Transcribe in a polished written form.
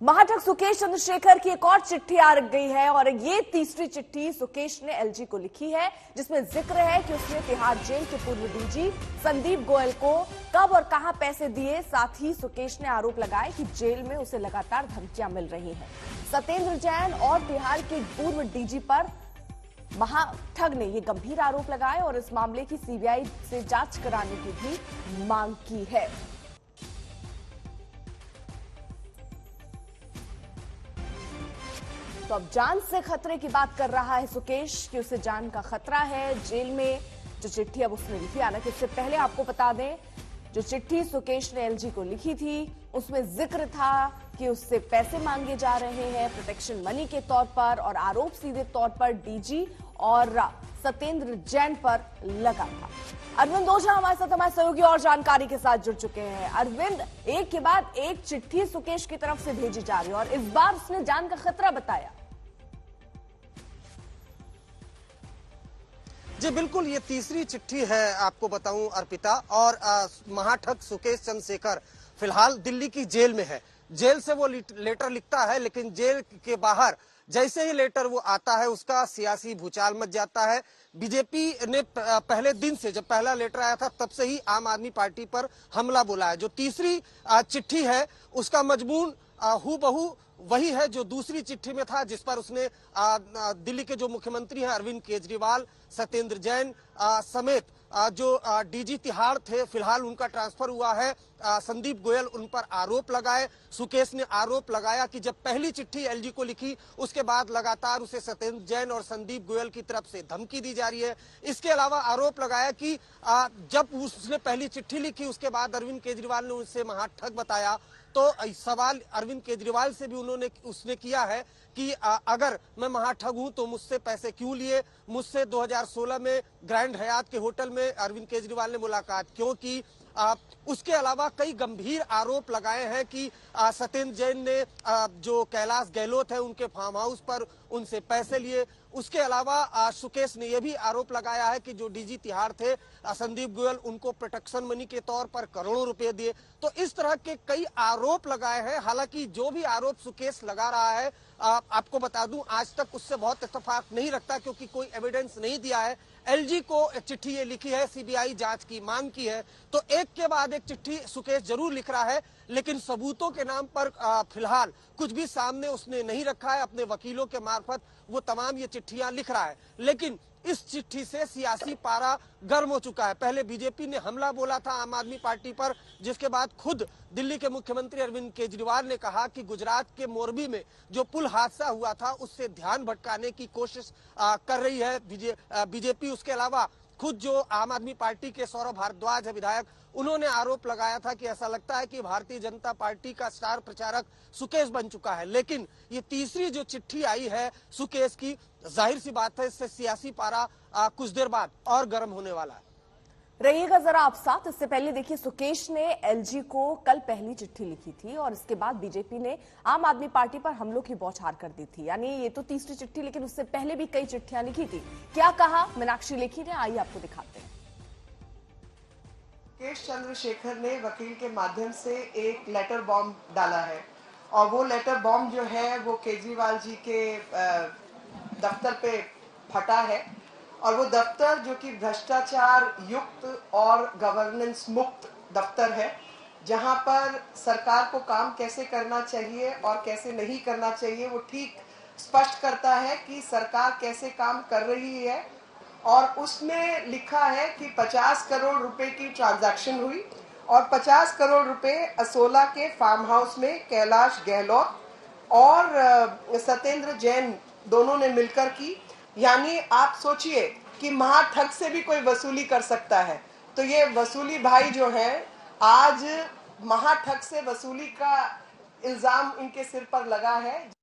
महाठग सुकेश चंद्रशेखर की एक और चिट्ठी आ गई है और ये तीसरी चिट्ठी सुकेश ने एलजी को लिखी है, जिसमें जिक्र है कि उसने तिहाड़ जेल के पूर्व डीजी संदीप गोयल को कब और कहां पैसे दिए। साथ ही सुकेश ने आरोप लगाए कि जेल में उसे लगातार धमकियां मिल रही हैं। सत्येंद्र जैन और तिहाड़ के पूर्व डीजी पर महाठग ने ये गंभीर आरोप लगाए और इस मामले की सीबीआई से जांच कराने की भी मांग की है। तो अब जान से खतरे की बात कर रहा है सुकेश कि उसे जान का खतरा है। जेल में जो चिट्ठी अब उसने लिखी, हालांकि इससे पहले आपको बता दें, जो चिट्ठी सुकेश ने एलजी को लिखी थी उसमें जिक्र था कि उससे पैसे मांगे जा रहे हैं प्रोटेक्शन मनी के तौर पर, और आरोप सीधे तौर पर डीजी और सत्येंद्र जैन पर लगा था। अरविंद ओझा हमारे साथ हमारे सहयोगी और जानकारी के साथ जुड़ चुके हैं। अरविंद, एक के बाद एक चिट्ठी सुकेश की तरफ से भेजी जा रही है और इस बार उसने जान का खतरा बताया। जी बिल्कुल, ये तीसरी चिट्ठी है आपको बताऊं अर्पिता। और महाठग सुकेश चंद्रशेखर फिलहाल दिल्ली की जेल में है। जेल से वो लेटर लिखता है, लेकिन जेल के बाहर जैसे ही लेटर वो आता है उसका सियासी भूचाल मच जाता है। बीजेपी ने पहले दिन से, जब पहला लेटर आया था तब से ही आम आदमी पार्टी पर हमला बोला है। जो तीसरी चिट्ठी है उसका मजमून हूबहू वही है जो दूसरी चिट्ठी में था, जिस पर उसने दिल्ली के जो मुख्यमंत्री हैं अरविंद केजरीवाल, सत्येंद्र जैन समेत जो डीजी तिहाड़ थे, फिलहाल उनका ट्रांसफर हुआ है, संदीप गोयल, उन पर आरोप लगाए। सुकेश ने आरोप लगाया कि जब पहली चिट्ठी एलजी को लिखी उसके बाद लगातार उसे सत्येंद्र जैन और संदीप गोयल की तरफ से धमकी दी जा रही है। इसके अलावा आरोप लगाया कि जब उसने पहली चिट्ठी लिखी उसके बाद अरविंद केजरीवाल ने उसे महाठग बताया, तो सवाल अरविंद केजरीवाल से भी उसने किया है कि अगर मैं महाठग हूं तो मुझसे पैसे क्यों लिए। मुझसे 2016 में ग्रैंड हयात के होटल में अरविंद केजरीवाल ने मुलाकात क्यों की। उसके अलावा कई गंभीर आरोप लगाए हैं कि सत्येंद्र जैन ने जो कैलाश गहलोत है उनके फार्म हाउस पर उनसे पैसे लिए। उसके अलावा सुकेश ने यह भी आरोप लगाया है कि जो डीजी तिहाड़ थे संदीप गोयल, उनको प्रोटेक्शन मनी के तौर पर करोड़ों रुपए दिए। तो इस तरह के कई आरोप लगाए हैं। हालांकि जो भी आरोप सुकेश लगा रहा है, आपको बता दूं, आज तक उससे बहुत इत्तेफाक नहीं रखता, क्योंकि कोई एविडेंस नहीं दिया है। एलजी को चिट्ठी ये लिखी है, सीबीआई जांच की मांग की है, तो एक के बाद एक चिट्ठी सुकेश जरूर लिख रहा है, लेकिन सबूतों के नाम पर फिलहाल कुछ भी सामने उसने नहीं रखा है। अपने वकीलों के मार्फत वो तमाम ये चिट्ठियां लिख रहा है, लेकिन इस चिट्ठी से सियासी पारा गर्म हो चुका है। पहले बीजेपी ने हमला बोला था आम आदमी पार्टी पर, जिसके बाद खुद दिल्ली के मुख्यमंत्री अरविंद केजरीवाल ने कहा कि गुजरात के मोरबी में जो पुल हादसा हुआ था उससे ध्यान भटकाने की कोशिश कर रही है बीजेपी। उसके अलावा खुद जो आम आदमी पार्टी के सौरभ भारद्वाज है विधायक, उन्होंने आरोप लगाया था कि ऐसा लगता है कि भारतीय जनता पार्टी का स्टार प्रचारक सुकेश बन चुका है। लेकिन ये तीसरी जो चिट्ठी आई है सुकेश की, जाहिर सी बात है इससे सियासी पारा कुछ देर बाद और गर्म होने वाला है। रहिएगा जरा आप साथ। इससे पहले देखिए, सुकेश ने एलजी को कल पहली चिट्ठी लिखी थी और इसके बाद बीजेपी ने आम आदमी पार्टी पर हमलों की बौछार कर दी थी। यानी ये तो तीसरी चिट्ठी, लेकिन उससे पहले भी कई चिट्ठियां लिखी थी। क्या कहा मीनाक्षी लेखी ने, आइए आपको दिखाते हैं। सुकेश चंद्रशेखर ने वकील के माध्यम से एक लेटर बॉम्ब डाला है, और वो लेटर बॉम्ब जो है वो केजरीवाल जी के दफ्तर पे फटा है। और वो दफ्तर जो कि भ्रष्टाचार युक्त और गवर्नेंस मुक्त दफ्तर है, जहां पर सरकार को काम कैसे करना चाहिए और कैसे नहीं करना चाहिए वो ठीक स्पष्ट करता है कि सरकार कैसे काम कर रही है। और उसमें लिखा है कि 50 करोड़ रुपए की ट्रांजैक्शन हुई और 50 करोड़ रुपए असोला के फार्म हाउस में कैलाश गहलोत और सत्येंद्र जैन दोनों ने मिलकर की। यानी आप सोचिए कि महाठग से भी कोई वसूली कर सकता है, तो ये वसूली भाई जो है आज महाठग से वसूली का इल्जाम इनके सिर पर लगा है।